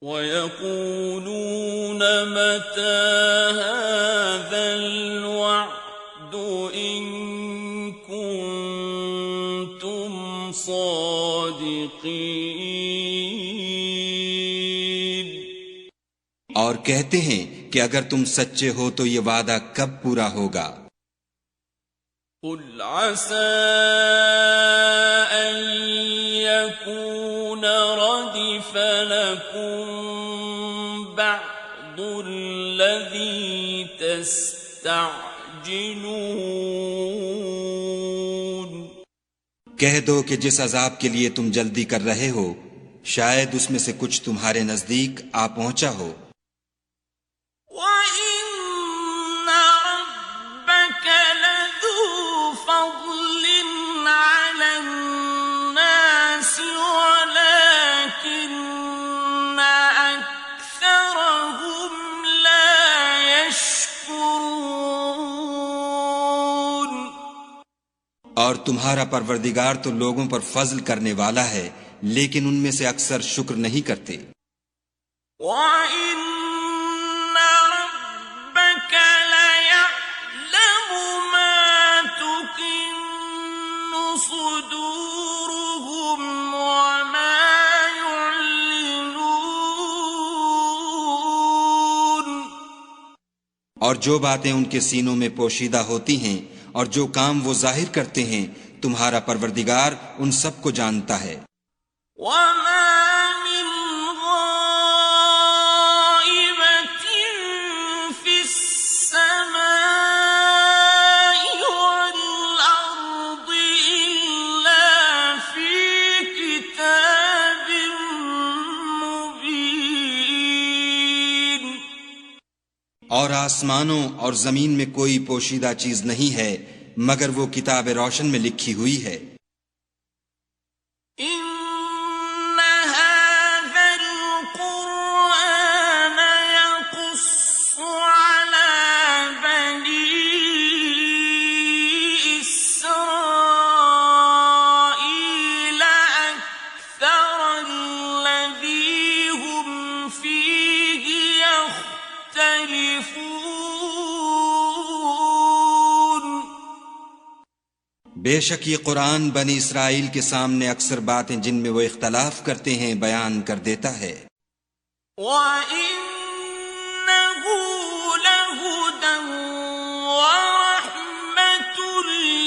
وَيَقُولُونَ مَتَى هَذَا الْوَعْدُ إِن كُنتُمْ صَادِقِينَ۔ اور کہتے ہیں کہ اگر تم سچے ہو تو یہ وعدہ کب پورا ہوگا؟ قُلْ عَسَىٰ أَن يَكُونَ رَدِفَ لَكُم بَعْضُ الَّذِي تستعجلون کہہ دو کہ جس عذاب کے لیے تم جلدی کر رہے ہو شاید اس میں سے کچھ تمہارے نزدیک آ پہنچا ہو۔ وَإِنَّ رَبَّكَ لَذُو فَضْلٍ عَلَى النَّاسِ وَلَكِنَّ أَكْثَرَهُمْ لَا يَشْكُرُونَ۔ اور تمہارا پروردگار تو لوگوں پر فضل کرنے والا ہے لیکن ان میں سے اکثر شکر نہیں کرتے۔ وَإِنَّ رَبَّكَ لَيَعْلَمُ مَا تُكِنُّ صُدُورُهُمْ وَمَا يُعْلِنُونَ۔ اور جو باتیں ان کے سینوں میں پوشیدہ ہوتی ہیں اور جو کام وہ ظاہر کرتے ہیں تمہارا پروردگار ان سب کو جانتا ہے۔ وَمَا مِنْ غَائِبَةٍ فِي السَّمَاءِ وَالْأَرْضِ إِلَّا فِي كِتَابٍ مُبِينٍ۔ اور آسمانوں اور زمین میں کوئی پوشیدہ چیز نہیں ہے مگر وہ کتاب روشن میں لکھی ہوئی ہے۔ إِنَّ هَذَا الْقُرْآنَ يَقُصُّ عَلَى بَنِي إِسْرَائِيلَ أَكْثَرَ الَّذِي هُمْ فِيهِ يَخْتَلِفُونَ۔ بے شک یہ قرآن بنی اسرائیل کے سامنے اکثر باتیں جن میں وہ اختلاف کرتے ہیں بیان کر دیتا ہے۔ وَإِنَّهُ لَهُدًى وَرَحْمَةٌ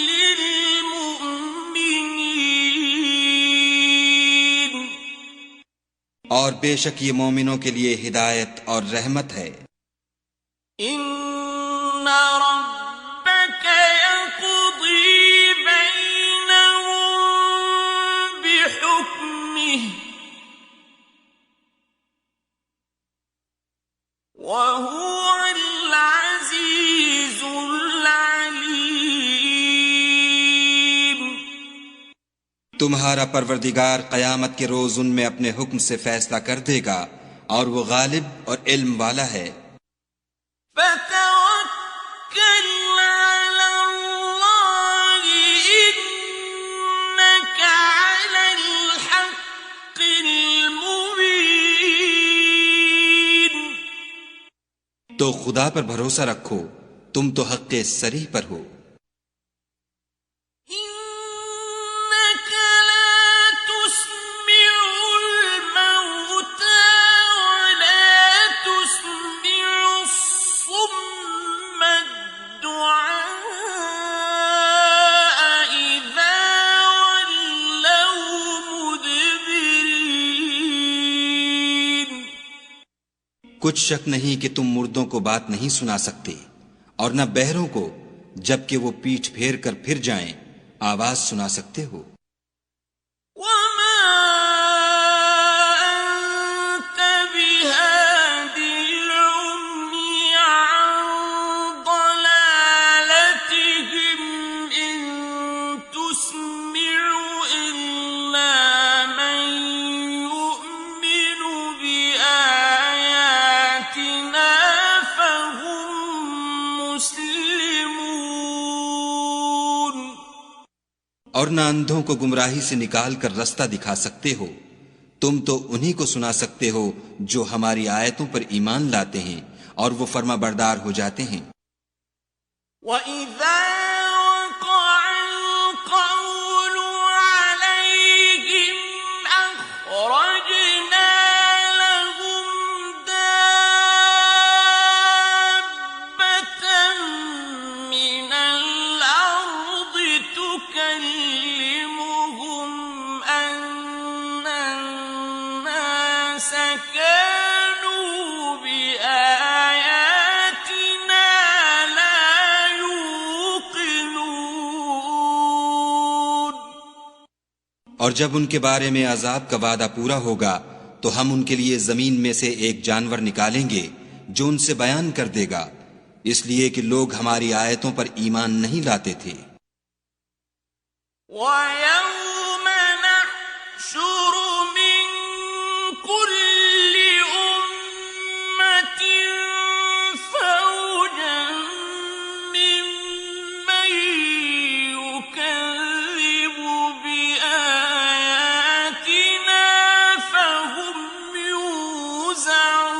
لِّلْمُؤْمِنِينَ۔ اور بے شک یہ مومنوں کے لیے ہدایت اور رحمت ہے۔ إِنَّ رَبَّكَ يَقْضِي بَيْنَهُم بِحُكْمِهِ وَهُوَ الْعَزِيزُ الْعَلِيمُ۔ تمہارا پروردگار قیامت کے روز ان میں اپنے حکم سے فیصلہ کر دے گا اور وہ غالب اور علم والا ہے۔ فَتَوَكَّلْ عَلَى اللَّهِ إِنَّكَ عَلَى الْحَقِّ الْمُبِينِ۔ تو خدا پر بھروسہ رکھو تم تو حق صریح پر ہو۔ إِنَّكَ لَا تُسْمِعُ الْمَوْتَىٰ وَلَا تُسْمِعُ الصُّمَّ الدُّعَاءَ إِذَا وَلَّوْا مُدْبِرِينَ۔ کچھ شک نہیں کہ تم مردوں کو بات نہیں سنا سکتے اور نہ بہروں کو جبکہ وہ پیٹھ پھیر کر پھر جائیں آواز سنا سکتے ہو۔ وَمَا أَنتَ بِهَادِ الْعُمْيِ عَن ضَلَالَتِهِمْ إِن تُسْمِعُ إِلَّا مَن يُؤْمِنُ بِآيَاتِنَا فَهُم مُسْلِمُونَ۔ اور نہ اندھوں کو گمراہی سے نکال کر رستہ دکھا سکتے ہو، تم تو انہی کو سنا سکتے ہو جو ہماری آیتوں پر ایمان لاتے ہیں اور وہ فرما بردار ہو جاتے ہیں۔ وَإِذَا وَقَعَ الْقَوْلُ عَلَيْهِمْ أَخْرَجْنَا لَهُمْ دَابَّةً مِّنَ الْأَرْضِ تُكَلِّمُهُمْ أَنَّ النَّاسَ كَانُوا بِآيَاتِنَا اور جب ان کے بارے میں عذاب کا وعدہ پورا ہوگا تو ہم ان کے لیے زمین میں سے ایک جانور نکالیں گے جو ان سے بیان کر دے گا، اس لیے کہ لوگ ہماری آیتوں پر ایمان نہیں لاتے تھے۔ وَيَوْمَ نَحْشُرُ مِن كُلِّ أُمَّةٍ فَوْجًا مِّمَّن يُكَذِّبُ بِآيَاتِنَا فَهُمْ يُوزَعُونَ۔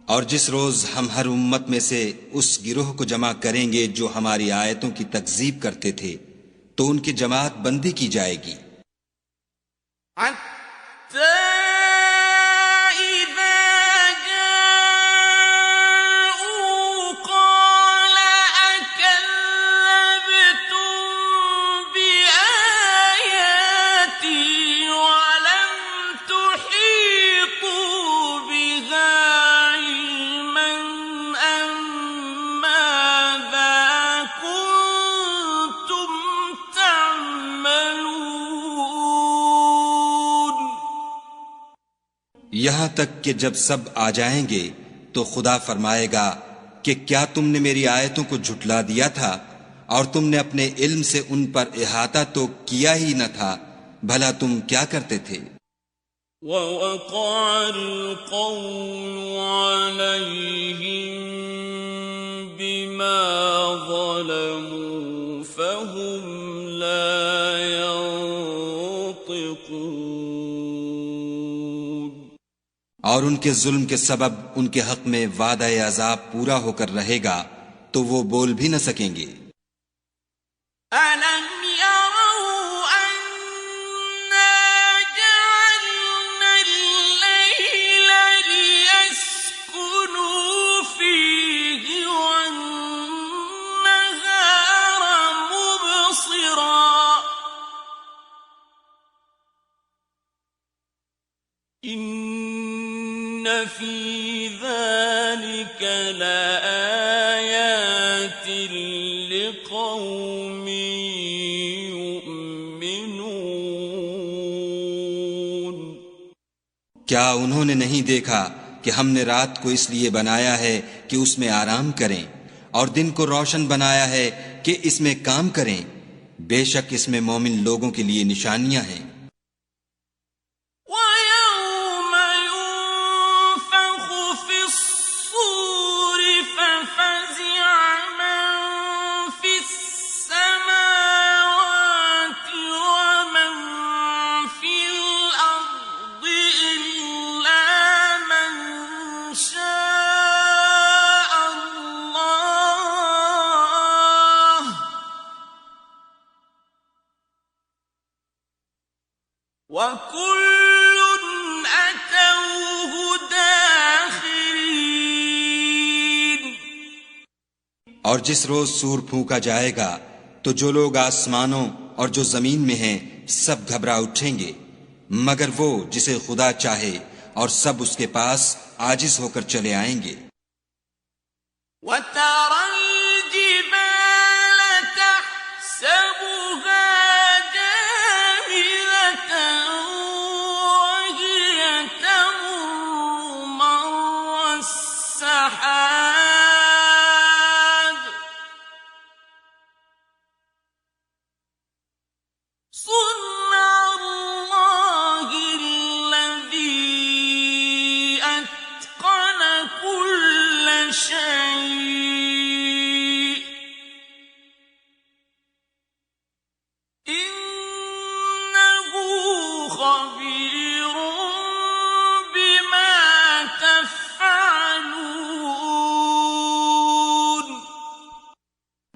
اور جس روز ہم ہر امت میں سے اس گروہ کو جمع کریں گے جو ہماری آیتوں کی تکذیب کرتے تھے تو ان کی جماعت بندی کی جائے گی، حَتَّى إِذَا جَاءُوا قَالَ أَكَذَّبْتُم بِآيَاتِي وَلَمْ تُحِيطُوا بِهَا عِلْمًا أَم مَّاذَا كُنتُمْ تَعْمَلُونَ۔ یہاں تک کہ جب سب آ جائیں گے تو خدا فرمائے گا کہ کیا تم نے میری آیتوں کو جھٹلا دیا تھا اور تم نے اپنے علم سے ان پر احاطہ تو کیا ہی نہ تھا، بھلا تم کیا کرتے تھے؟ وَوَقَعَ الْقَوْلُ عَلَيْهِمْ بِمَا ظَلَمُوا فَهُمْ لَا يَنطِقُونَ۔ اور ان کے ظلم کے سبب ان کے حق میں وعدہ عذاب پورا ہو کر رہے گا تو وہ بول بھی نہ سکیں گے۔ أَلَمْ يَرَوْا أَنَّا جَعَلْنَا اللَّيْلَ لِيَسْكُنُوا فِيهِ وَالنَّهَارَ مُبْصِرًا إِنَّ فِي ذَلِكَ لَآيَاتٍ لِقَوْمٍ يُؤْمِنُونَ۔ کیا انہوں نے نہیں دیکھا کہ ہم نے رات کو اس لیے بنایا ہے کہ اس میں آرام کریں اور دن کو روشن بنایا ہے کہ اس میں کام کریں؟ بے شک اس میں مومن لوگوں کے لیے نشانیاں ہیں۔ وَيَوْمَ يُنفَخُ فِي الصُّورِ فَفَزِعَ مَن فِي السَّمَاوَاتِ وَمَن فِي الْأَرْضِ إِلَّا مَن شَاءَ اللَّهُ وَكُلٌّ أَتَوْهُ دَاخِرِينَ۔ اور جس روز سور پھونکا جائے گا تو جو لوگ آسمانوں اور جو زمین میں ہیں سب گھبرا اٹھیں گے مگر وہ جسے خدا چاہے، اور سب اس کے پاس عاجز ہو کر چلے آئیں گے۔ وَتَرَى الْجِبَالَ تَحْسَبُهَا جَامِدَةً وَهِيَ تَمُرُّ مَرَّ السَّحَابِ صُنْعَ اللَّهِ الَّذِي أَتْقَنَ كُلَّ شَيْءٍ إِنَّهُ خَبِيرٌ بِمَا تَفْعَلُونَ۔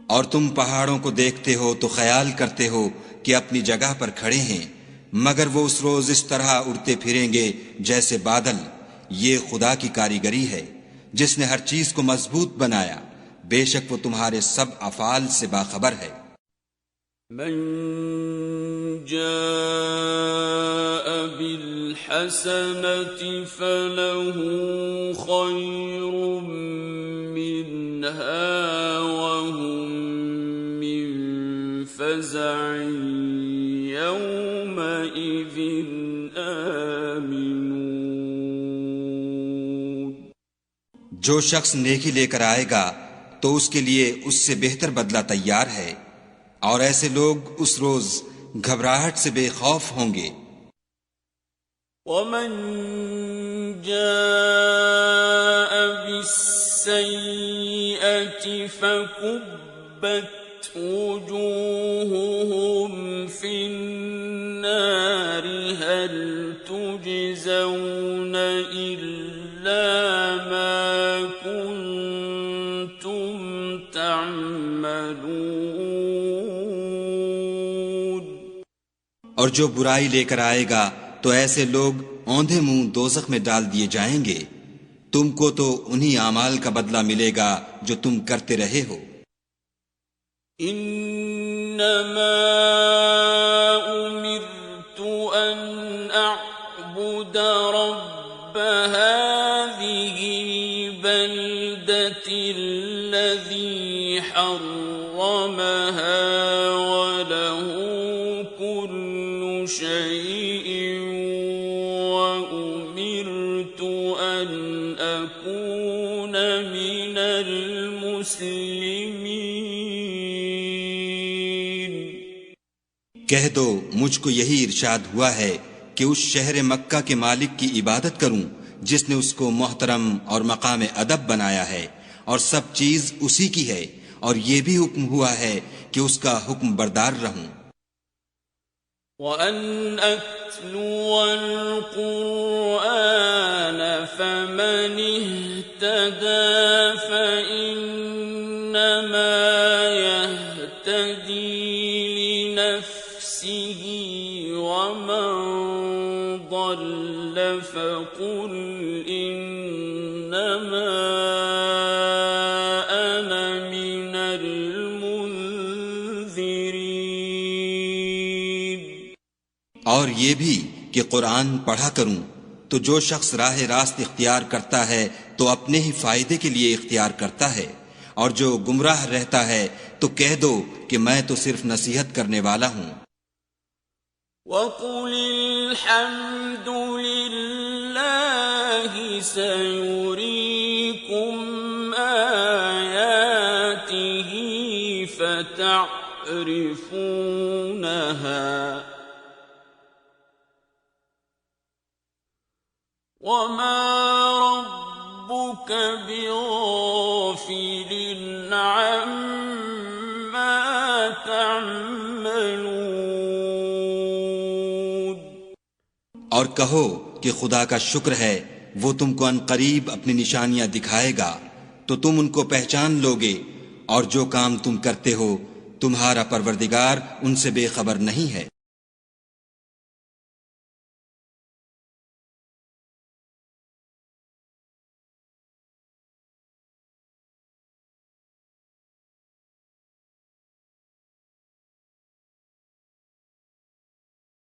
اور تم پہاڑوں کو دیکھتے ہو تو خیال کرتے ہو کہ اپنی جگہ پر کھڑے ہیں مگر وہ اس روز اس طرح اڑتے پھریں گے جیسے بادل۔ یہ خدا کی کاریگری ہے جس نے ہر چیز کو مضبوط بنایا، بے شک وہ تمہارے سب افعال سے باخبر ہے۔ من جاء بالحسنة فله خير منها وهم من جو شخص نیکی لے کر آئے گا تو اس کے لیے اس سے بہتر بدلہ تیار ہے، اور ایسے لوگ اس روز گھبراہٹ سے بے خوف ہوں گے۔ ومن جاء بالسيئة فكبت وجوههم في النار هل تجزون إلا ما كنتم تعملون۔ اور جو برائی لے کر آئے گا تو ایسے لوگ اوندھے منہ دوزخ میں ڈال دیے جائیں گے، تم کو تو انہی اعمال کا بدلہ ملے گا جو تم کرتے رہے ہو۔ انما امرت ان اعبد رب هذه البلدة الذي حرمها وله كل شيء وأمرت أن أكون من المسلمين۔ کہہ دو مجھ کو یہی ارشاد ہوا ہے کہ اس شہر مکہ کے مالک کی عبادت کروں جس نے اس کو محترم اور مقام ادب بنایا ہے، اور سب چیز اسی کی ہے، اور یہ بھی حکم ہوا ہے کہ اس کا حکم بردار رہوں۔ وَأَنْ أَتْلُوَ الْقُرْآنَ فَمَنِ اهْتَدَى فَإِنَّمَا يَهْتَدِي لِنَفْسِهِ وَمَنْ ضَلَّ فَقُلْ إِنَّمَا أَنَا مِنَ الْمُنذِرِينَ۔ اور یہ بھی کہ قرآن پڑھا کروں تو جو شخص راہ راست اختیار کرتا ہے تو اپنے ہی فائدے کے لیے اختیار کرتا ہے، اور جو گمراہ رہتا ہے تو کہہ دو کہ میں تو صرف نصیحت کرنے والا ہوں۔ وَقُلِ الْحَمْدُ لِلَّهِ سَيُرِيكُمْ آيَاتِهِ فَتَعْرِفُونَهَا وَمَا رَبُّكَ بِغَافِلٍ عَمَّا تَعْمَلُونَ۔ اور کہو کہ خدا کا شکر ہے وہ تم کو عنقریب اپنی نشانیاں دکھائے گا تو تم ان کو پہچان لوگے، اور جو کام تم کرتے ہو تمہارا پروردگار ان سے بے خبر نہیں ہے۔